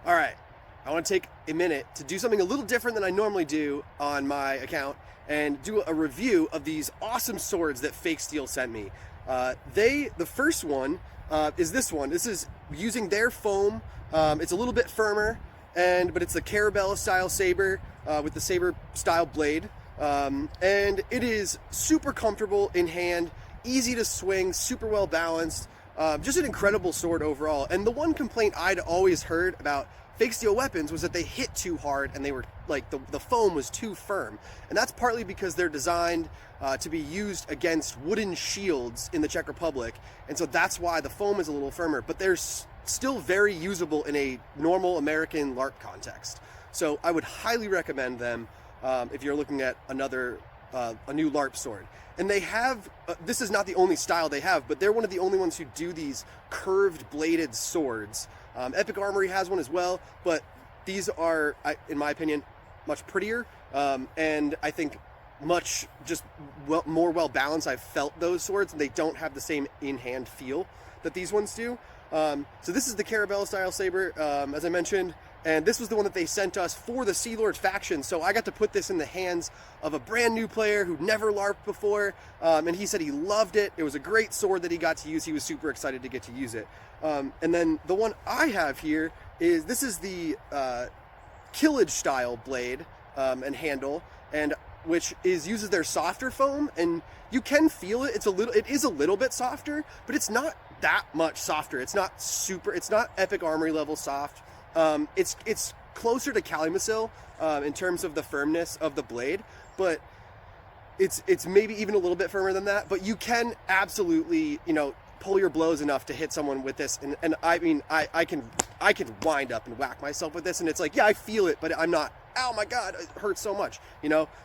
All right, I want to take a minute to do something a little different than I normally do on my account and do a review of these awesome swords that FakeSteel sent me. The first one is this one. This is using their foam. It's a little bit firmer, but it's the Karabela style saber with the saber style blade. And it is super comfortable in hand, easy to swing, super well balanced. Just an incredible sword overall. And the one complaint I'd always heard about FakeSteel weapons was that they hit too hard and they were like the foam was too firm. And that's partly because they're designed to be used against wooden shields in the Czech Republic. And so that's why the foam is a little firmer, but they're still very usable in a normal American LARP context. So I would highly recommend them if you're looking at a new LARP sword. And they have, this is not the only style they have, but they're one of the only ones who do these curved bladed swords. Epic Armory has one as well, but these are, in my opinion, much prettier, and I think much more well balanced. I've felt those swords, and they don't have the same in-hand feel that these ones do. So this is the Karabela style saber, as I mentioned, and this was the one that they sent us for the Sea Lords faction. So I got to put this in the hands of a brand new player who'd never LARPed before, and he said he loved it. It was a great sword that he got to use. He was super excited to get to use it. And then the one I have here this is the Kilij style blade and handle, and which uses their softer foam, and you can feel it. It is a little bit softer, but it's not that much softer. It's not Epic Armory level soft. It's closer to Kalimacil in terms of the firmness of the blade, but it's maybe even a little bit firmer than that. But you can absolutely, pull your blows enough to hit someone with this, and I mean I can wind up and whack myself with this, and it's like, yeah, I feel it, but I'm not, oh my god, it hurts so much,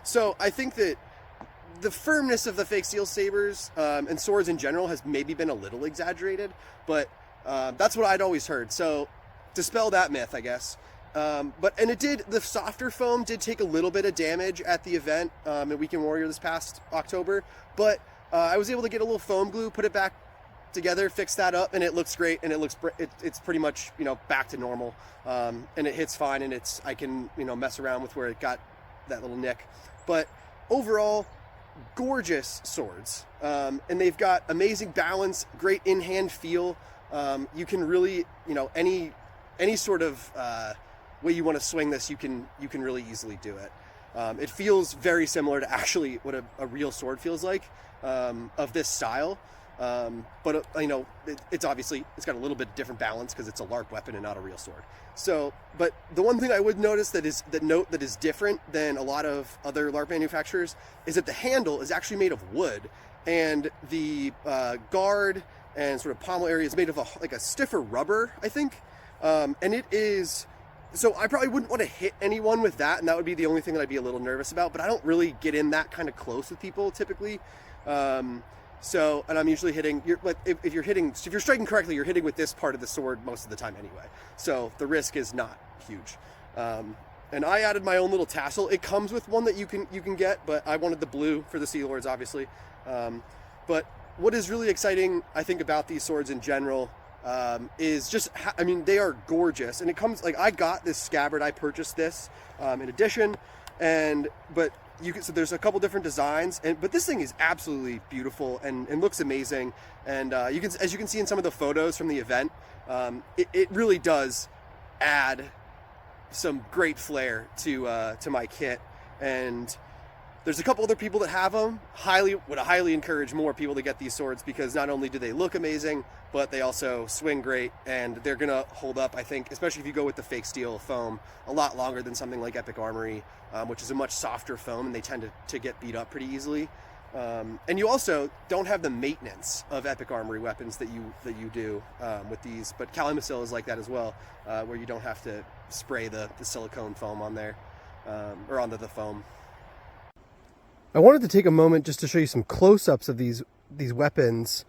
So I think that the firmness of the FakeSteel sabers and swords in general has maybe been a little exaggerated, but that's what I'd always heard. So dispel that myth, I guess. The softer foam did take a little bit of damage at the event at Weekend Warrior this past October, but I was able to get a little foam glue, put it back together, fix that up, and it looks great, and it's pretty much back to normal, and it hits fine, and I can mess around with where it got that little nick. But overall, gorgeous swords, and they've got amazing balance, great in-hand feel. You can really, any sort of way you want to swing this, you can really easily do it. It feels very similar to actually what a real sword feels like of this style. But it's got a little bit different balance because it's a LARP weapon and not a real sword. So, but the one thing I would notice that is different than a lot of other LARP manufacturers is that the handle is actually made of wood, and the guard and sort of pommel area is made of a stiffer rubber, I think. And it is, so I probably wouldn't want to hit anyone with that, and that would be the only thing that I'd be a little nervous about, but I don't really get in that kind of close with people typically. And I'm usually hitting, if you're striking correctly, you're hitting with this part of the sword most of the time anyway. So the risk is not huge. And I added my own little tassel. It comes with one that you can get, but I wanted the blue for the Sea Lords, obviously. But what is really exciting, I think, about these swords in general is just, they are gorgeous. And it comes, I got this scabbard, I purchased this in addition, so there's a couple different designs, but this thing is absolutely beautiful and looks amazing. And as you can see in some of the photos from the event, it really does add some great flair to my kit. And there's a couple other people that have them. Would highly encourage more people to get these swords, because not only do they look amazing, but they also swing great, and they're gonna hold up, I think, especially if you go with the FakeSteel foam, a lot longer than something like Epic Armory, which is a much softer foam, and they tend to get beat up pretty easily. And you also don't have the maintenance of Epic Armory weapons that you do with these, but Kalimacil is like that as well, where you don't have to spray the silicone foam on there, or onto the foam. I wanted to take a moment just to show you some close-ups of these weapons.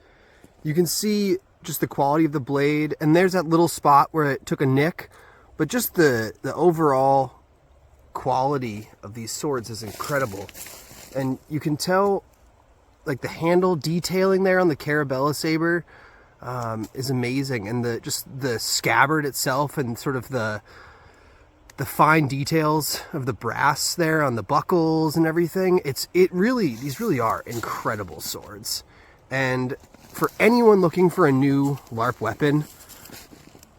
You can see just the quality of the blade, and there's that little spot where it took a nick, but just the overall quality of these swords is incredible. And you can tell, the handle detailing there on the Karabela saber, is amazing, and the scabbard itself, and sort of the fine details of the brass there on the buckles and everything. These really are incredible swords. And for anyone looking for a new LARP weapon,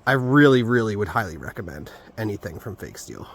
I really would highly recommend anything from FakeSteel.